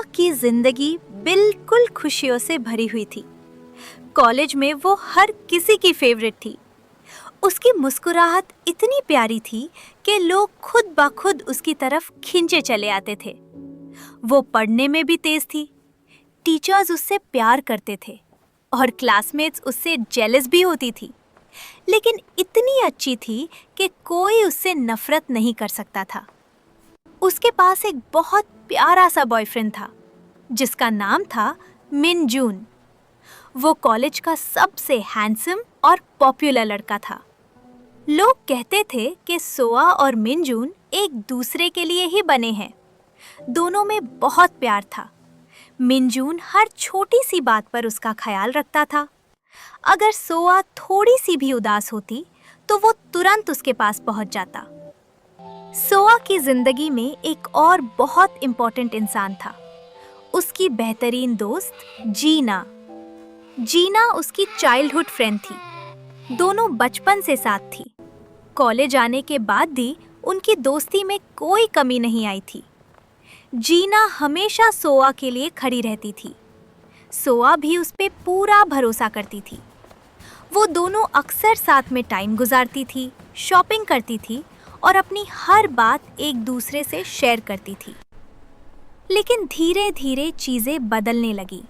सोआ की जिंदगी बिल्कुल खुशियों से भरी हुई थी। कॉलेज में वो हर किसी की फेवरेट थी। उसकी मुस्कुराहट इतनी प्यारी थी कि लोग खुद ब खुद उसकी तरफ खिंचे चले आते थे। वो पढ़ने में भी तेज थी। टीचर्स उससे प्यार करते थे और क्लासमेट्स उससे जेलस भी होती थी। लेकिन इतनी अच्छी थी कि कोई उससे नफरत नहीं कर सकता था। उसके पास एक बहुत प्यारा सा बॉयफ्रेंड था जिसका नाम था मिन जून। वो कॉलेज का सबसे हैंडसम और पॉपुलर लड़का था। लोग कहते थे कि सोआ और मिन जून एक दूसरे के लिए ही बने हैं। दोनों में बहुत प्यार था। मिन जून हर छोटी सी बात पर उसका ख्याल रखता था। अगर सोआ थोड़ी सी भी उदास होती तो वो तुरंत उसके पास पहुंच जाता। सोआ की जिंदगी में एक और बहुत इम्पोर्टेंट इंसान था, उसकी बेहतरीन दोस्त जीना। जीना उसकी चाइल्डहुड फ्रेंड थी। दोनों बचपन से साथ थी। कॉलेज आने के बाद भी उनकी दोस्ती में कोई कमी नहीं आई थी। जीना हमेशा सोआ के लिए खड़ी रहती थी। सोआ भी उस पे पूरा भरोसा करती थी। वो दोनों अक्सर साथ में टाइम गुजारती थी, शॉपिंग करती थी और अपनी हर बात एक दूसरे से शेयर करती थी। लेकिन धीरे धीरे चीजें बदलने लगी।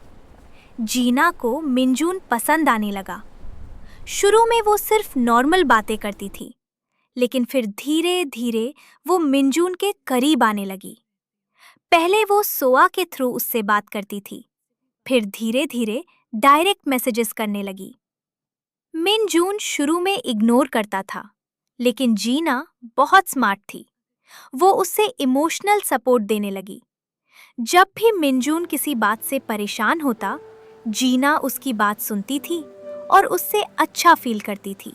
जीना को मिनजून पसंद आने लगा। शुरू में वो सिर्फ नॉर्मल बातें करती थी, लेकिन फिर धीरे धीरे वो मिनजून के करीब आने लगी। पहले वो सोआ के थ्रू उससे बात करती थी, फिर धीरे धीरे डायरेक्ट मैसेजेस करने लगी। मिनजून शुरू में इग्नोर करता था, लेकिन जीना बहुत स्मार्ट थी। वो उससे इमोशनल सपोर्ट देने लगी। जब भी मिनजून किसी बात से परेशान होता, जीना उसकी बात सुनती थी और उससे अच्छा फील करती थी।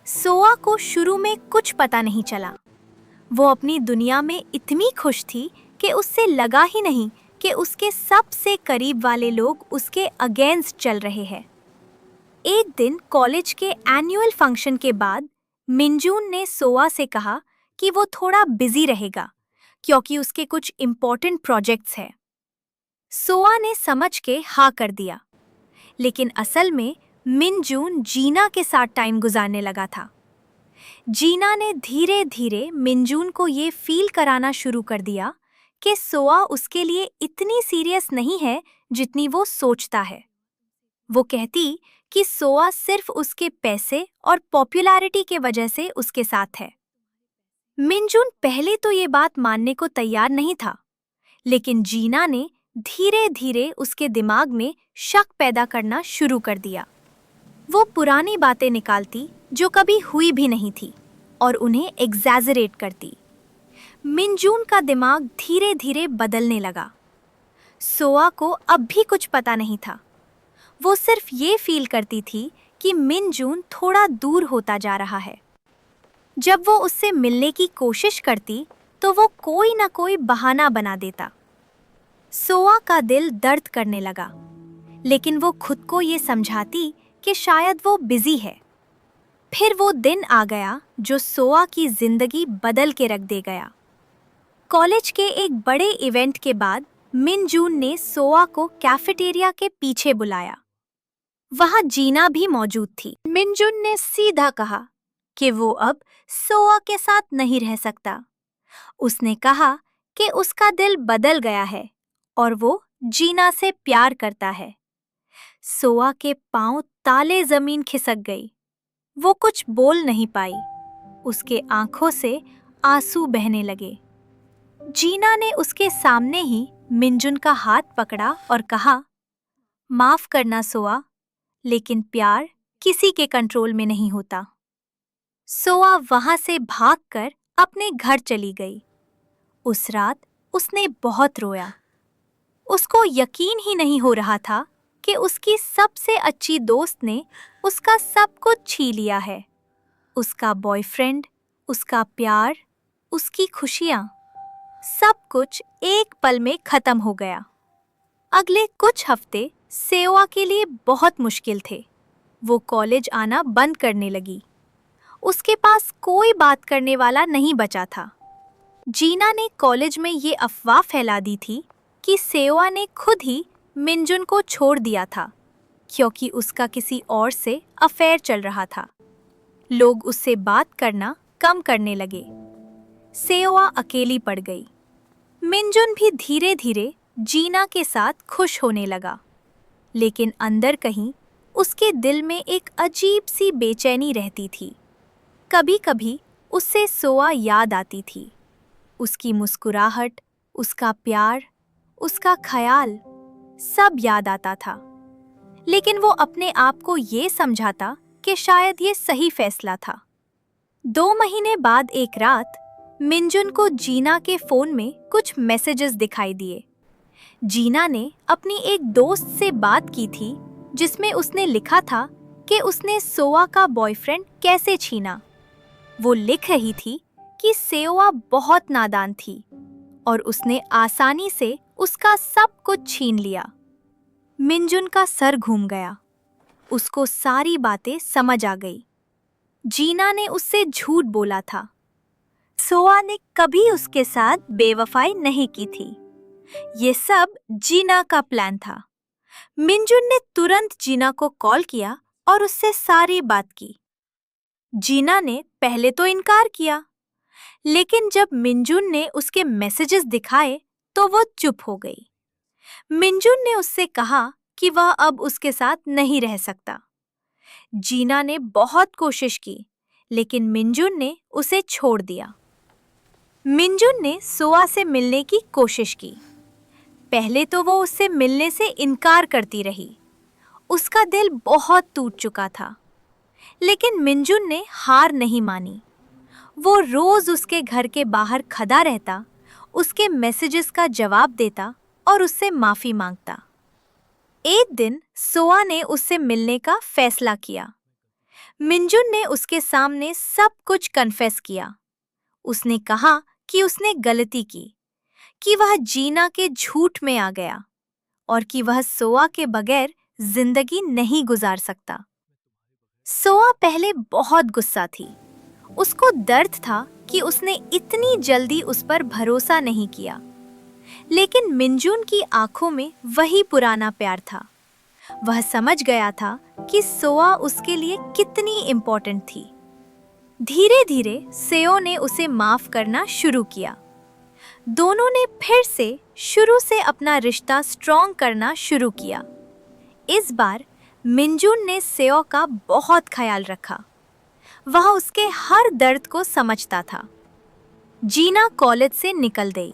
सोआ को शुरू में कुछ पता नहीं चला। वो अपनी दुनिया में इतनी खुश थी कि उससे लगा ही नहीं कि उसके सबसे करीब वाले लोग उसके अगेंस्ट चल रहे हैं। एक दिन कॉलेज के एनुअल फंक्शन के बाद मिनजून ने सोआ से कहा कि वो थोड़ा बिजी रहेगा क्योंकि उसके कुछ इम्पोर्टेंट प्रोजेक्ट्स हैं। सोआ ने समझ के हाँ कर दिया, लेकिन असल में मिनजून जीना के साथ टाइम गुजारने लगा था। जीना ने धीरे धीरे मिनजून को ये फील कराना शुरू कर दिया कि सोआ उसके लिए इतनी सीरियस नहीं है जितनी वो सोचता है। वो कहती कि सोआ सिर्फ उसके पैसे और पॉपुलैरिटी के वजह से उसके साथ है। मिनजून पहले तो ये बात मानने को तैयार नहीं था, लेकिन जीना ने धीरे धीरे उसके दिमाग में शक पैदा करना शुरू कर दिया। वो पुरानी बातें निकालती जो कभी हुई भी नहीं थी और उन्हें एग्जैजरेट करती। मिनजून का दिमाग धीरे धीरे बदलने लगा। सोआ को अब भी कुछ पता नहीं था। वो सिर्फ ये फील करती थी कि मिनजून थोड़ा दूर होता जा रहा है। जब वो उससे मिलने की कोशिश करती तो वो कोई ना कोई बहाना बना देता। सोआ का दिल दर्द करने लगा, लेकिन वो खुद को ये समझाती कि शायद वो बिजी है। फिर वो दिन आ गया जो सोआ की जिंदगी बदल के रख दे गया। कॉलेज के एक बड़े इवेंट के बाद मिनजून ने सोआ को कैफेटेरिया के पीछे बुलाया। वहां जीना भी मौजूद थी। मिनजून ने सीधा कहा कि वो अब सोआ के साथ नहीं रह सकता। उसने कहा कि उसका दिल बदल गया है और वो जीना से प्यार करता है। सोआ के पांव ताले जमीन खिसक गई। वो कुछ बोल नहीं पाई। उसके आंखों से आंसू बहने लगे। जीना ने उसके सामने ही मिनजून का हाथ पकड़ा और कहा, माफ करना सोआ, लेकिन प्यार किसी के कंट्रोल में नहीं होता। सोआ वहां से भागकर अपने घर चली गई। उस रात उसने बहुत रोया। उसको यकीन ही नहीं हो रहा था कि उसकी सबसे अच्छी दोस्त ने उसका सब कुछ छीन लिया है। उसका बॉयफ्रेंड, उसका प्यार, उसकी खुशियां, सब कुछ एक पल में खत्म हो गया। अगले कुछ हफ्ते सेवा के लिए बहुत मुश्किल थे। वो कॉलेज आना बंद करने लगी। उसके पास कोई बात करने वाला नहीं बचा था। जीना ने कॉलेज में ये अफवाह फैला दी थी कि सेवा ने खुद ही मिंजुन को छोड़ दिया था क्योंकि उसका किसी और से अफेयर चल रहा था। लोग उससे बात करना कम करने लगे। सेवा अकेली पड़ गई। मिंजुन भी धीरे धीरे जीना के साथ खुश होने लगा, लेकिन अंदर कहीं उसके दिल में एक अजीब सी बेचैनी रहती थी। कभी कभी उससे सोआ याद आती थी। उसकी मुस्कुराहट, उसका प्यार, उसका ख्याल, सब याद आता था। लेकिन वो अपने आप को ये समझाता कि शायद ये सही फैसला था। 2 महीने बाद एक रात मिंजुन को जीना के फोन में कुछ मैसेजेस दिखाई दिए। जीना ने अपनी एक दोस्त से बात की थी जिसमें उसने लिखा था कि उसने सोआ का बॉयफ्रेंड कैसे छीना। वो लिख रही थी कि सेवा बहुत नादान थी और उसने आसानी से उसका सब कुछ छीन लिया। मिंजुन का सर घूम गया। उसको सारी बातें समझ आ गई। जीना ने उससे झूठ बोला था। सोआ ने कभी उसके साथ बेवफाई नहीं की थी। ये सब जीना का प्लान था। मिंजुन ने तुरंत जीना को कॉल किया और उससे सारी बात की। जीना ने पहले तो इनकार किया, लेकिन जब मिंजुन ने उसके मैसेजेस दिखाए तो वो चुप हो गई। मिंजुन ने उससे कहा कि वह अब उसके साथ नहीं रह सकता। जीना ने बहुत कोशिश की, लेकिन मिंजुन ने उसे छोड़ दिया। मिंजुन ने सोआ से मिलने की कोशिश की। पहले तो वो उससे मिलने से इनकार करती रही। उसका दिल बहुत टूट चुका था, लेकिन मिंजुन ने हार नहीं मानी। वो रोज उसके घर के बाहर खड़ा रहता, उसके मैसेजेस का जवाब देता और उससे माफी मांगता। एक दिन सोआ ने उससे मिलने का फैसला किया। मिंजुन ने उसके सामने सब कुछ कन्फेस किया। उसने कहा कि उसने गलती की, कि वह जीना के झूठ में आ गया और कि वह सोआ के बगैर जिंदगी नहीं गुजार सकता। सोआ पहले बहुत गुस्सा थी। उसको दर्द था कि उसने इतनी जल्दी उस पर भरोसा नहीं किया। लेकिन मिंजुन की आंखों में वही पुराना प्यार था। वह समझ गया था कि सोआ उसके लिए कितनी इम्पोर्टेंट थी। धीरे धीरे सेओ ने उसे माफ करना शुरू किया। दोनों ने फिर से शुरू से अपना रिश्ता स्ट्रॉन्ग करना शुरू किया। इस बार मिंजुन ने सेओ का बहुत ख्याल रखा। वह उसके हर दर्द को समझता था। जीना कॉलेज से निकल गई।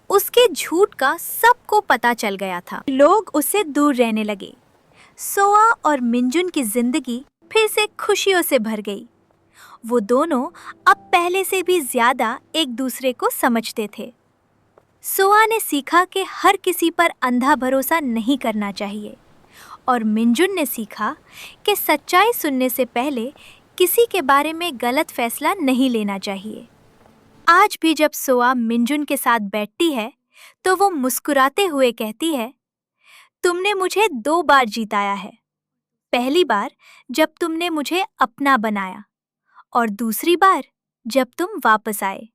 उसके झूठ का सबको पता चल गया था। लोग उससे दूर रहने लगे। सोआ और मिंजुन की जिंदगी फिर से खुशियों से भर गई। वो दोनों अब पहले से भी ज्यादा एक दूसरे को समझते थे। सोआ ने सीखा कि हर किसी पर अंधा भरोसा नहीं करना चाहिए, और मिंजुन ने सीखा कि सच्चाई सुनने से पहले किसी के बारे में गलत फैसला नहीं लेना चाहिए। आज भी जब सोआ मिंजुन के साथ बैठती है तो वो मुस्कुराते हुए कहती है, तुमने मुझे 2 बार जिताया है। पहली बार जब तुमने मुझे अपना बनाया, और दूसरी बार जब तुम वापस आए।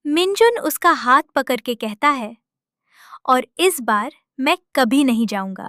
मिंजुन उसका हाथ पकड़ के कहता है, और इस बार मैं कभी नहीं जाऊंगा।